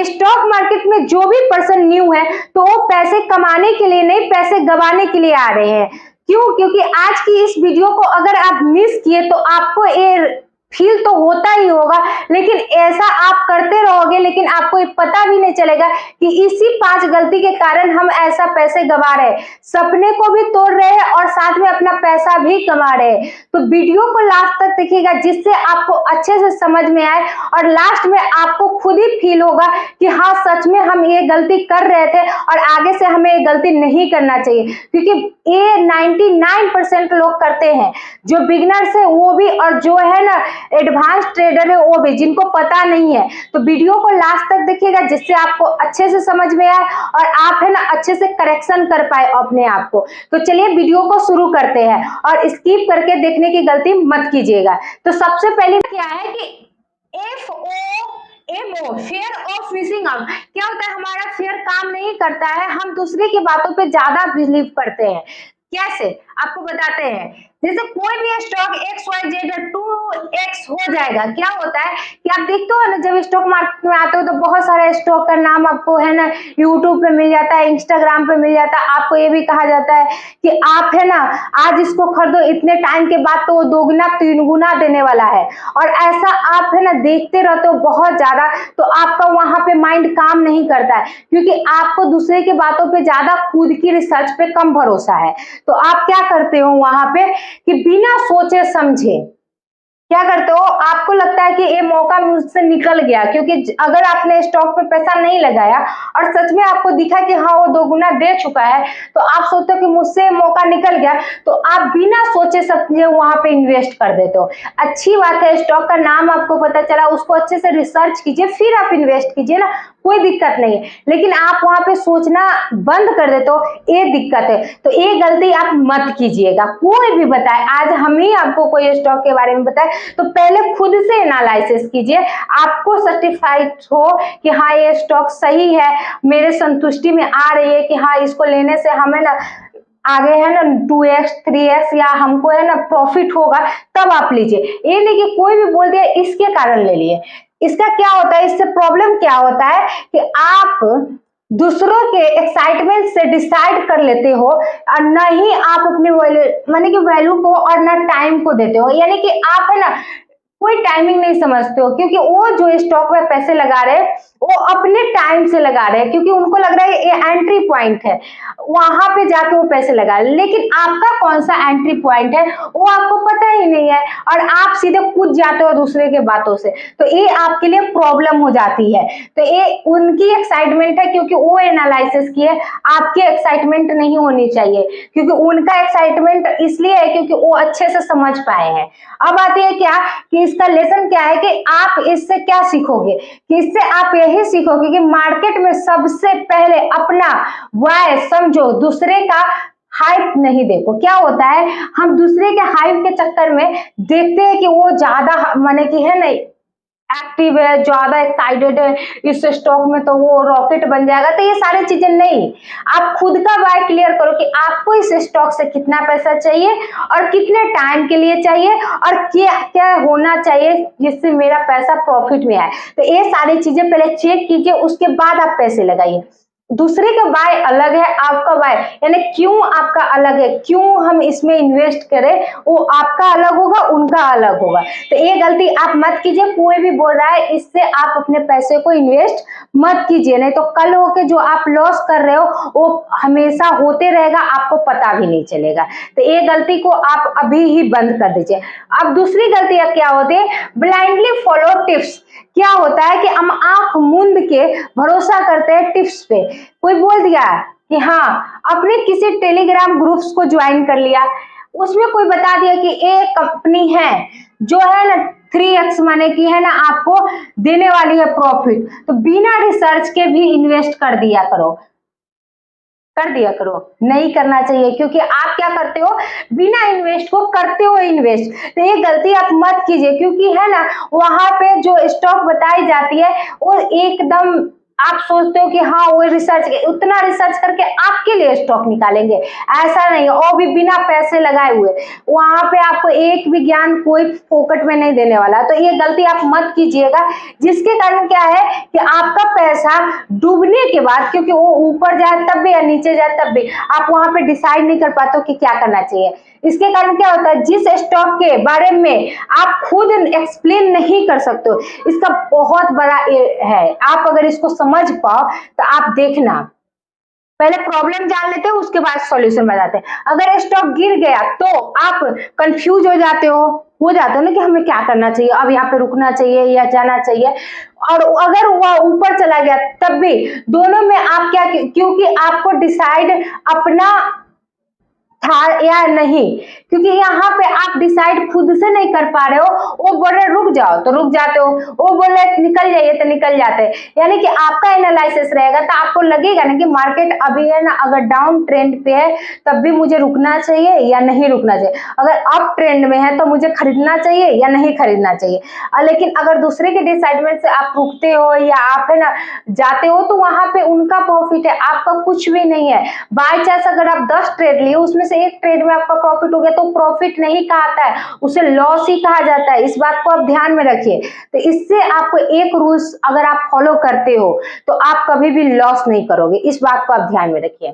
Stock market में जो भी पर्सन न्यू है तो वो पैसे कमाने के लिए नहीं, पैसे गंवाने के लिए आ रहे हैं। क्यों? क्योंकि आज की इस वीडियो को अगर आप मिस किए तो आपको ये फील तो होता ही होगा, लेकिन ऐसा आप करते रहोगे लेकिन आपको ये पता भी नहीं चलेगा कि इसी 5 गलती के कारण हम ऐसा पैसे गंवा रहे हैं, सपने को भी तोड़ रहे हैं और साथ में अपना पैसा भी कमा रहे हैं। तो वीडियो को लास्ट तक देखिएगा जिससे आपको अच्छे से समझ में आए और लास्ट में आपको खुद ही फील होगा कि हाँ सच में हम ये गलती कर रहे थे और आगे से हमें ये गलती नहीं करना चाहिए। क्योंकि ये 99% लोग करते हैं, जो बिगिनर्स है वो भी और जो है ना एडवांस ट्रेडर है वो भी, जिनको पता नहीं है। तो वीडियो को लास्ट तक देखिएगा जिससे आपको अच्छे से समझ में आए और आप है ना अच्छे से करेक्शन कर पाए अपने आप को। तो चलिए वीडियो को शुरू करते हैं और स्किप करके देखने की गलती मत कीजिएगा। तो सबसे पहले क्या है कि FOMO, fear of missing out. क्या होता है? हमारा फियर काम नहीं करता है, हम दूसरे की बातों पे ज्यादा बिलीव करते हैं। कैसे? आपको बताते हैं। जैसे कोई भी स्टॉक XYZ 2x हो जाएगा, क्या होता है कि आप देखते हो ना जब स्टॉक मार्केट में आते हो तो बहुत सारे स्टॉक का नाम आपको है ना यूट्यूब पे मिल जाता है, इंस्टाग्राम पे मिल जाता है। आपको ये भी कहा जाता है कि आप है ना आज इसको खरीदो, इतने टाइम के बाद तो वो 2 गुना 3 गुना देने वाला है। और ऐसा आप है ना देखते रहते हो बहुत ज्यादा, तो आपका वहां पे माइंड काम नहीं करता है क्योंकि आपको दूसरे की बातों पे ज्यादा खुद की रिसर्च पे कम भरोसा है। तो आप क्या करते हो वहां पे कि बिना सोचे समझे क्या करते हो, आपको लगता है कि ये मौका मुझसे निकल गया। क्योंकि अगर आपने स्टॉक पे पैसा नहीं लगाया और सच में आपको दिखा कि हाँ वो 2 गुना दे चुका है, तो आप सोचते हो कि मुझसे मौका निकल गया, तो आप बिना सोचे समझे वहां पे इन्वेस्ट कर देते हो। अच्छी बात है, स्टॉक का नाम आपको पता चला, उसको अच्छे से रिसर्च कीजिए फिर आप इन्वेस्ट कीजिए ना, कोई दिक्कत नहीं है। लेकिन आप वहां पे सोचना बंद कर देते हो, ये दिक्कत है। तो ये गलती आप मत कीजिएगा। कोई भी बताए, आज हम ही आपको कोई स्टॉक के बारे में बताए तो पहले खुद से एनालिसिस कीजिए, आपको सर्टिफाइड हो कि हाँ ये स्टॉक सही है, मेरे संतुष्टि में आ रही है कि हाँ इसको लेने से हमें ना आगे है ना 2x 3x या हमको है ना प्रॉफिट होगा, तब आप लीजिए। ये नहीं कि कोई भी बोल दिया इसके कारण ले लिए। इसका क्या होता है, इससे प्रॉब्लम क्या होता है कि आप दूसरों के एक्साइटमेंट से डिसाइड कर लेते हो और न ही आप अपनी माने कि वैल्यू को और ना टाइम को देते हो। यानी कि आप है ना कोई टाइमिंग नहीं समझते हो, क्योंकि वो जो स्टॉक में पैसे लगा रहे हैं वो अपने टाइम से लगा रहे हैं, क्योंकि उनको लग रहा है ये एंट्री पॉइंट है, वहां पे जाके वो पैसे लगा रहे हैं। लेकिन आपका कौन सा एंट्री पॉइंट है वो आपको पता ही नहीं है और आप सीधे कूद जाते हो दूसरे के बातों से, तो ये आपके लिए प्रॉब्लम हो जाती है। तो ये उनकी एक्साइटमेंट है क्योंकि वो एनालिसिस किए, आपकी एक्साइटमेंट नहीं होनी चाहिए, क्योंकि उनका एक्साइटमेंट इसलिए है क्योंकि वो अच्छे से समझ पाए हैं। अब आती है क्या कि इसका लेसन क्या है कि आप इससे क्या सीखोगे, कि इससे आप यही सीखोगे कि मार्केट में सबसे पहले अपना वाय समझो, दूसरे का हाइप नहीं देखो। क्या होता है, हम दूसरे के हाइप के चक्कर में देखते हैं कि वो ज्यादा माने कि है ना एक्टिव है, ज्यादा एक्साइटेड है, इस स्टॉक में तो वो रॉकेट बन जाएगा। तो ये सारी चीजें नहीं, आप खुद का वाय क्लियर करो कि आपको इस स्टॉक से कितना पैसा चाहिए और कितने टाइम के लिए चाहिए और क्या क्या होना चाहिए जिससे मेरा पैसा प्रॉफिट में आए। तो ये सारी चीजें पहले चेक कीजिए, उसके बाद आप पैसे लगाइए। दूसरे का बाय अलग है, आपका बाय यानी क्यों आपका अलग है, क्यों हम इसमें इन्वेस्ट करें, वो आपका अलग होगा, उनका अलग होगा। तो ये गलती आप मत कीजिए। कोई भी बोल रहा है इससे आप अपने पैसे को इन्वेस्ट मत कीजिए, नहीं तो कल होके जो आप लॉस कर रहे हो वो हमेशा होते रहेगा, आपको पता भी नहीं चलेगा। तो ये गलती को आप अभी ही बंद कर दीजिए। अब दूसरी गलती क्या होती है, ब्लाइंडली फॉलो टिप्स। क्या होता है कि हम आंख मूंद के भरोसा करते हैं टिप्स पे। कोई बोल दिया कि हाँ अपने किसी टेलीग्राम ग्रुप्स को ज्वाइन कर लिया, उसमें कोई बता दिया कि एक कंपनी है जो है ना 3x माने की है ना आपको देने वाली है प्रॉफिट, तो बिना रिसर्च के भी इन्वेस्ट कर दिया करो। नहीं करना चाहिए, क्योंकि आप क्या करते हो, बिना इन्वेस्ट को करते हो इन्वेस्ट। तो ये गलती आप मत कीजिए, क्योंकि है ना वहां पे जो स्टॉक बताई जाती है वो एकदम आप सोचते हो कि हाँ वो रिसर्च, उतना रिसर्च करके आपके लिए स्टॉक निकालेंगे, ऐसा नहीं है, और भी बिना पैसे लगाए हुए। वहां पे आपको एक भी ज्ञान कोई फोकट में नहीं देने वाला। तो ये गलती आप मत कीजिएगा, जिसके कारण क्या है कि आपका पैसा डूबने के बाद, क्योंकि वो ऊपर जाए तब भी या नीचे जाए तब भी, आप वहां पे डिसाइड नहीं कर पाते हो कि क्या करना चाहिए। इसके कारण क्या होता है, जिस स्टॉक के बारे में आप खुद एक्सप्लेन नहीं कर सकते हो, इसका बहुत बड़ा है। आप अगर इसको समझ पाओ तो आप देखना, पहले प्रॉब्लम जान लेते हो उसके बाद सॉल्यूशन बताते हैं। अगर स्टॉक गिर गया तो आप कंफ्यूज हो जाते हो ना कि हमें क्या करना चाहिए, अब यहाँ पे रुकना चाहिए या जाना चाहिए। और अगर वह ऊपर चला गया तब भी, दोनों में आप क्या, क्योंकि आपको डिसाइड अपना था या नहीं, क्योंकि यहाँ पे आप डिसाइड खुद से नहीं कर पा रहे हो। वो बोल रहे रुक जाओ तो रुक जाते हो, वो बोल रहे निकल जाइए तो निकल जाते हैं। यानी कि आपका एनालिसिस रहेगा तो आपको लगेगा ना कि मार्केट अभी है ना, अगर डाउन ट्रेंड पे है तब भी मुझे रुकना चाहिए या नहीं रुकना चाहिए, अगर अप ट्रेंड में है तो मुझे खरीदना चाहिए या नहीं खरीदना चाहिए। लेकिन अगर दूसरे के डिसाइडमेंट से आप रुकते हो या आप है ना जाते हो तो वहां पे उनका प्रॉफिट है, आपका कुछ भी नहीं है। बाय चांस अगर आप 10 ट्रेड लिए, उसमें से एक ट्रेड में आपका प्रॉफिट हो गया तो प्रॉफिट नहीं कहता है, उसे लॉस ही कहा जाता है। इस बात को आप ध्यान में रखिए। तो इससे आपको एक रूल्स अगर आप फॉलो करते हो तो आप कभी भी लॉस नहीं करोगे, इस बात को आप ध्यान में रखिए।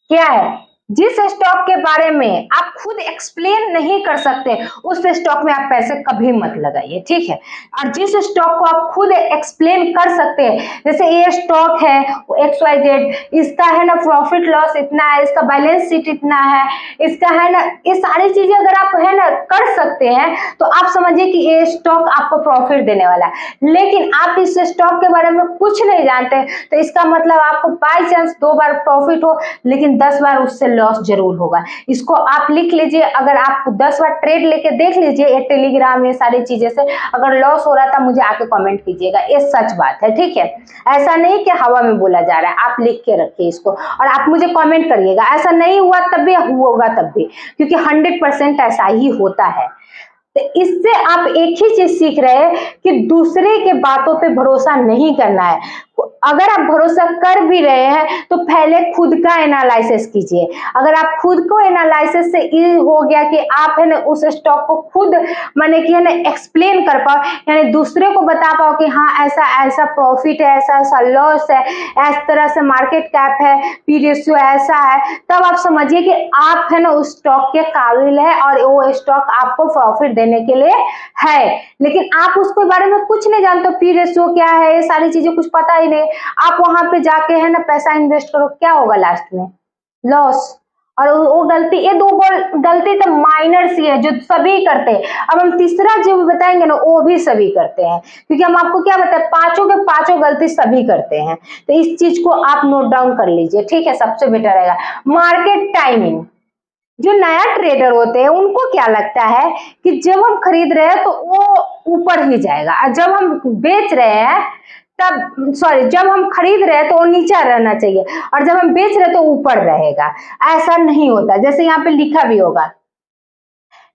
क्या है, जिस स्टॉक के बारे में आप खुद एक्सप्लेन नहीं कर सकते उस स्टॉक में आप पैसे कभी मत लगाइए, ठीक है। और जिस स्टॉक को आप खुद एक्सप्लेन कर सकते हैं, जैसे ये स्टॉक है XYZ, इसका है ना प्रॉफिट लॉस इतना है, इसका बैलेंस शीट इतना है, इसका है ना, ये सारी चीजें अगर आप है ना कर सकते हैं तो आप समझिए कि ये स्टॉक आपको प्रॉफिट देने वाला है। लेकिन आप इस स्टॉक के बारे में कुछ नहीं जानते तो इसका मतलब आपको बाई चांस 2 बार प्रॉफिट हो लेकिन 10 बार उससे लॉस जरूर होगा। इसको आप लिख लीजिए, अगर आप 10 बार ट्रेड लेके देख लीजिए, ये टेलीग्राम ये सारी चीजें से अगर लॉस हो रहा था मुझे आके कमेंट कीजिएगा, ये सच बात है, ठीक है। ऐसा नहीं कि हवा में बोला जा रहा है, आप लिख के रखिए इसको और आप मुझे कमेंट करिएगा। ऐसा नहीं हुआ तब भी, होगा तब भी, क्योंकि 100% ऐसा ही होता है। तो इससे आप एक ही चीज सीख रहे हैं कि दूसरे के बातों पे भरोसा नहीं करना है। अगर आप भरोसा कर भी रहे हैं तो पहले खुद का एनालिसिस कीजिए। अगर आप खुद को एनालिसिस से ये हो गया कि आप है ना उस स्टॉक को खुद माने कि है ना एक्सप्लेन कर पाओ, यानी दूसरे को बता पाओ कि हाँ ऐसा ऐसा प्रॉफिट है, ऐसा ऐसा लॉस है, इस तरह से मार्केट कैप है, पी रेशियो ऐसा है, तब आप समझिए कि आप है ना उस स्टॉक के काबिल है और वो स्टॉक आपको प्रॉफिट देने के लिए है। लेकिन आप उसके बारे में कुछ नहीं जानते, पी रेशियो क्या है, ये सारी चीजें कुछ पता ही नहीं, आप वहां पे जाके है ना पैसा इन्वेस्ट करो, क्या होगा लास्ट में? लॉस। और वो गलती, ये 2 गलती तो माइनर सी है जो सभी करते हैं। अब हम तीसरा जो बताएंगे ना वो भी सभी करते हैं, क्योंकि हम आपको क्या बताएं, पांचों के पांचों गलती सभी करते हैं। तो इस चीज को आप नोट डाउन कर लीजिए, ठीक है, सबसे बेटर रहेगा। मार्केट टाइमिंग, जो नया ट्रेडर होते हैं उनको क्या लगता है कि जब हम खरीद रहे हैं तो वो ऊपर ही जाएगा, और जब हम बेच रहे हैं तब, सॉरी, जब हम खरीद रहे हैं तो वो नीचे रहना चाहिए और जब हम बेच रहे हैं तो ऊपर रहेगा। ऐसा नहीं होता, जैसे यहाँ पे लिखा भी होगा।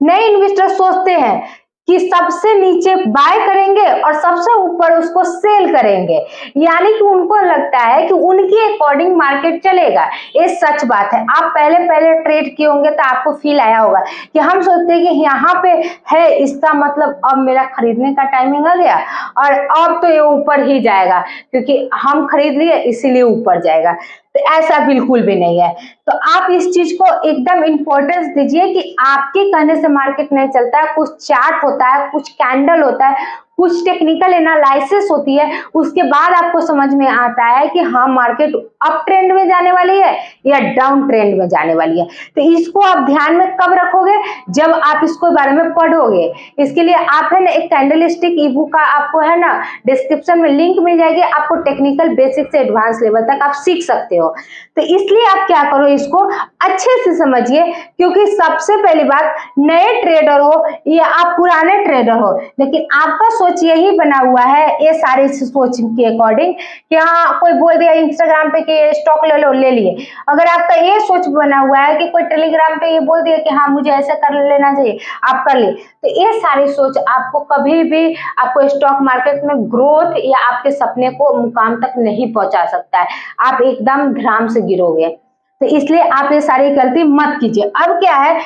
नए इन्वेस्टर सोचते हैं कि सबसे नीचे बाय करेंगे और सबसे ऊपर उसको सेल करेंगे, यानी कि उनको लगता है कि उनके अकॉर्डिंग मार्केट चलेगा। ये सच बात है। आप पहले ट्रेड किए होंगे तो आपको फील आया होगा कि हम सोचते हैं कि यहाँ पे है, इसका मतलब अब मेरा खरीदने का टाइमिंग आ गया और अब तो ये ऊपर ही जाएगा क्योंकि हम खरीद लिए इसीलिए ऊपर जाएगा। तो ऐसा बिल्कुल भी नहीं है। तो आप इस चीज को एकदम इंपॉर्टेंस दीजिए कि आपके कहने से मार्केट नहीं चलता है। कुछ चार्ट होता है, कुछ कैंडल होता है, कुछ टेक्निकल एनालिसिस होती है, उसके बाद आपको समझ में आता है कि हाँ मार्केट अप ट्रेंड में जाने वाली है या डाउन ट्रेंड में जाने वाली है। तो इसको आप ध्यान में कब रखोगे? जब आप इसको बारे में पढ़ोगे। इसके लिए आप है ना एक कैंडलस्टिक ई बुक का आपको है ना डिस्क्रिप्शन में लिंक मिल जाएगी, आपको टेक्निकल बेसिक से एडवांस लेवल तक आप सीख सकते हो। तो इसलिए आप क्या करो, इसको अच्छे से समझिए, क्योंकि सबसे पहली बात, नए ट्रेडर हो या आप पुराने ट्रेडर हो, लेकिन आपका सोच यही बना हुआ है, ये सारी सोच के अकॉर्डिंग कि हाँ कोई बोल दिया इंस्टाग्राम पे कि स्टॉक ले लो, ले लिए। अगर आपका ये सोच बना हुआ है कि कोई टेलीग्राम पे ये बोल दिया कि हाँ मुझे ऐसा कर लेना चाहिए, आप कर ले, तो ये सारी सोच आपको कभी भी आपको स्टॉक मार्केट में ग्रोथ या आपके सपने को मुकाम तक नहीं पहुंचा सकता है। आप एकदम धड़ाम से गिरोगे। तो इसलिए आप ये सारी गलती मत कीजिए। अब क्या है,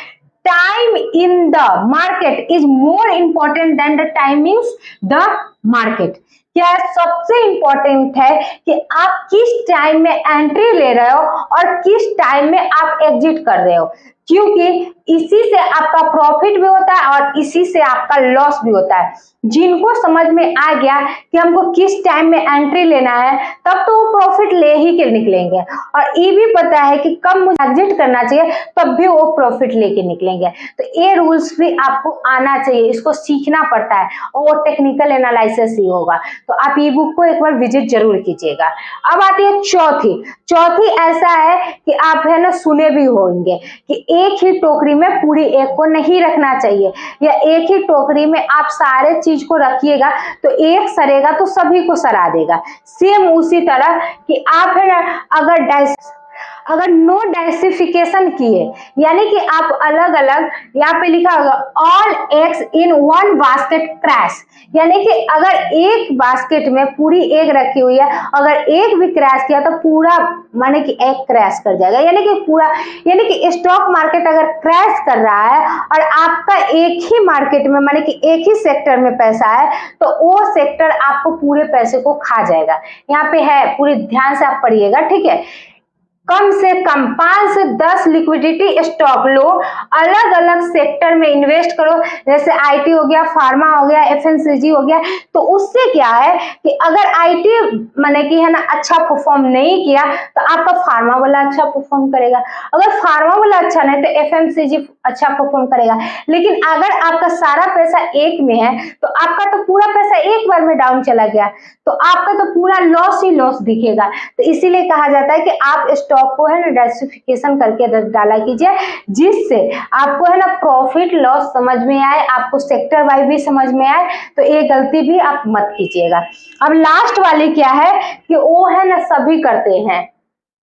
time in the market is more important than the timings the market. क्या है, सबसे इंपॉर्टेंट है कि आप किस टाइम में एंट्री ले रहे हो और किस टाइम में आप एग्जिट कर रहे हो, क्योंकि इसी से आपका प्रॉफिट भी होता है और इसी से आपका लॉस भी होता है। जिनको समझ में आ गया कि हमको किस टाइम में एंट्री लेना है, तब तो वो प्रॉफिट ले ही के निकलेंगे, और ये भी पता है कि कब मुझे एग्जिट करना चाहिए, तब भी वो प्रॉफिट लेके निकलेंगे। तो ये रूल्स भी आपको आना चाहिए, इसको सीखना पड़ता है, और वो टेक्निकल एनालिसिस ही होगा। तो आप ई बुक को एक बार विजिट जरूर कीजिएगा। अब आती है चौथी ऐसा है कि आप है ना सुने भी होंगे कि एक ही टोकरी में पूरी एक को नहीं रखना चाहिए, या एक ही टोकरी में आप सारे चीज को रखिएगा तो एक सरेगा तो सभी को सरा देगा। सेम उसी तरह कि आप है ना अगर नो डाइसिफिकेशन किए, यानी कि आप अलग अलग, यहाँ पे लिखा होगा all eggs in one basket crash, यानी कि अगर एक बास्केट में पूरी एग रखी हुई है, अगर एक भी क्रैश किया तो पूरा माने कि एग क्रैश कर जाएगा, यानी कि स्टॉक मार्केट अगर क्रैश कर रहा है और आपका एक ही मार्केट में माने कि एक ही सेक्टर में पैसा है, तो वो सेक्टर आपको पूरे पैसे को खा जाएगा। यहाँ पे है, पूरी ध्यान से आप पढ़िएगा, ठीक है। कम से कम 5 से 10 लिक्विडिटी स्टॉक लो, अलग अलग सेक्टर में इन्वेस्ट करो, जैसे आईटी हो गया, फार्मा हो गया, एफएमसीजी हो गया। तो उससे क्या है कि अगर आईटी माने कि है ना अच्छा परफॉर्म नहीं किया तो आपका फार्मा वाला अच्छा परफॉर्म करेगा, अगर फार्मा वाला अच्छा नहीं तो एफएमसीजी अच्छा परफॉर्म करेगा। लेकिन अगर आपका सारा पैसा एक में है तो आपका तो पूरा पैसा एक बार में डाउन चला गया, तो आपका तो पूरा लॉस ही लॉस दिखेगा। तो इसीलिए कहा जाता है कि आप स्टॉक को है ना डाइवर्सिफिकेशन करके डाला कीजिए, जिससे आपको है ना प्रॉफिट लॉस समझ में आए, आपको सेक्टर वाइज भी समझ में आए। तो ये गलती भी आप मत कीजिएगा। अब लास्ट वाली क्या है कि वो है ना सभी करते हैं,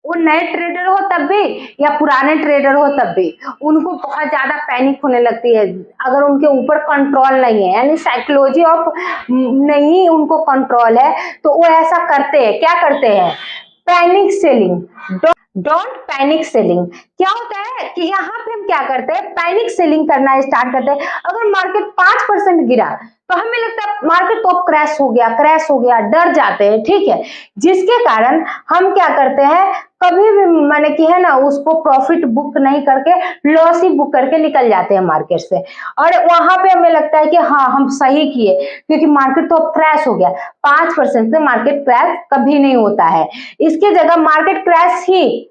वो नए ट्रेडर हो तब भी या पुराने ट्रेडर हो तब भी, उनको बहुत ज्यादा पैनिक होने लगती है अगर उनके ऊपर कंट्रोल नहीं है, यानी साइकोलॉजी ऑफ नहीं उनको कंट्रोल है, तो वो ऐसा करते हैं। क्या करते हैं? Panic selling. Don't panic selling. क्या होता है कि यहाँ पे हम क्या करते हैं, पैनिक सेलिंग करना स्टार्ट करते हैं। अगर मार्केट 5% गिरा तो हमें लगता है मार्केट तो क्रैश हो गया, डर जाते हैं, ठीक है, जिसके कारण हम क्या करते हैं, कभी भी माने कि है ना उसको प्रॉफिट बुक नहीं करके लॉस ही बुक करके निकल जाते हैं मार्केट से, और वहां पे हमें लगता है कि हाँ हम सही किए क्योंकि मार्केट तो क्रैश हो गया। 5% से मार्केट क्रैश कभी नहीं होता है, इसके जगह मार्केट क्रैश ही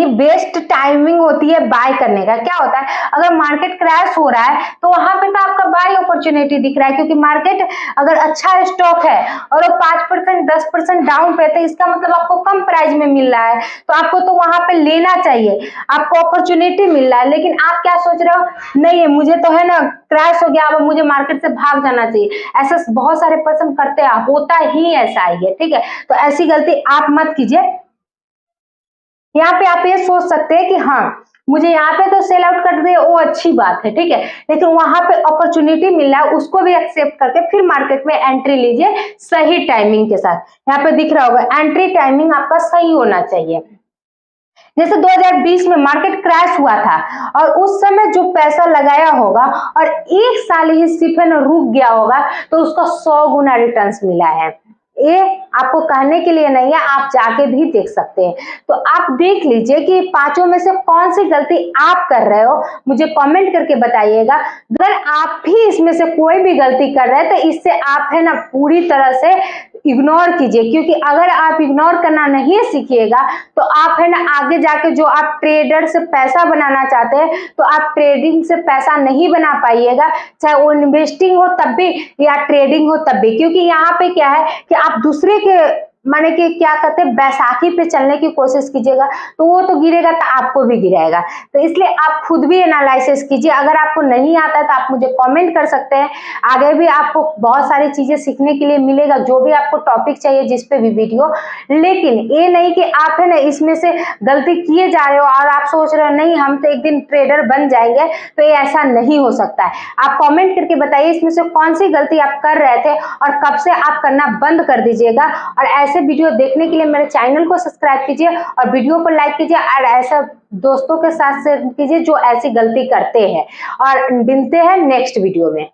बेस्ट टाइमिंग होती है बाय करने का। क्या होता है, अगर मार्केट क्रैश हो रहा है तो वहां पे तो आपका बाय अपॉर्चुनिटी दिख रहा है, क्योंकि मार्केट अगर अच्छा स्टॉक है और वो 5% 10% डाउन पे, तो इसका मतलब आपको कम प्राइस में मिल रहा है, तो आपको तो वहां पे लेना चाहिए, आपको अपॉर्चुनिटी मिल रहा है। लेकिन आप क्या सोच रहे हो, नहीं है मुझे तो है ना क्रैश हो गया, अब मुझे मार्केट से भाग जाना चाहिए। ऐसा बहुत सारे पर्सन करते हैं, होता ही ऐसा ही है, ठीक है। तो ऐसी गलती आप मत कीजिए। यहाँ पे आप ये सोच सकते हैं कि हाँ मुझे यहाँ पे तो सेल आउट कर दे, वो अच्छी बात है, ठीक है, लेकिन वहां पे अपॉर्चुनिटी मिल रहा है, उसको भी एक्सेप्ट करके फिर मार्केट में एंट्री लीजिए सही टाइमिंग के साथ। यहाँ पे दिख रहा होगा एंट्री टाइमिंग आपका सही होना चाहिए। जैसे 2020 में मार्केट क्रैश हुआ था और उस समय जो पैसा लगाया होगा और एक साल ही सिर्फ रुक गया होगा, तो उसका 100 गुना रिटर्न्स मिला है। ये आपको कहने के लिए नहीं है, आप जाके भी देख सकते हैं। तो आप देख लीजिए कि पांचों में से कौन सी गलती आप कर रहे हो, मुझे कमेंट करके बताइएगा। अगर आप भी इसमें से कोई भी गलती कर रहे हैं तो इससे आप है ना पूरी तरह से इग्नोर कीजिए, क्योंकि अगर आप इग्नोर करना नहीं सीखिएगा तो आप है ना आगे जाके जो आप ट्रेडर से पैसा बनाना चाहते हैं तो आप ट्रेडिंग से पैसा नहीं बना पाइएगा, चाहे वो इन्वेस्टिंग हो तब भी या ट्रेडिंग हो तब भी। क्योंकि यहाँ पे क्या है कि आप दूसरे के माने कि क्या कहते हैं बैसाखी पे चलने की कोशिश कीजिएगा तो वो तो गिरेगा तो आपको भी गिराएगा। तो इसलिए आप खुद भी एनालिसिस कीजिए। अगर आपको नहीं आता है तो आप मुझे कमेंट कर सकते हैं। आगे भी आपको बहुत सारी चीजें सीखने के लिए मिलेगा, जो भी आपको टॉपिक चाहिए जिस पे भी वीडियो। लेकिन ये नहीं कि आप है ना इसमें से गलती किए जा रहे हो और आप सोच रहे हो नहीं हम तो एक दिन ट्रेडर बन जाएंगे, तो ये ऐसा नहीं हो सकता है। आप कमेंट करके बताइए इसमें से कौन सी गलती आप कर रहे थे और कब से आप करना बंद कर दीजिएगा। और ऐसे वीडियो देखने के लिए मेरे चैनल को सब्सक्राइब कीजिए और वीडियो को लाइक कीजिए और ऐसा दोस्तों के साथ शेयर कीजिए जो ऐसी गलती करते हैं। और मिलते हैं नेक्स्ट वीडियो में।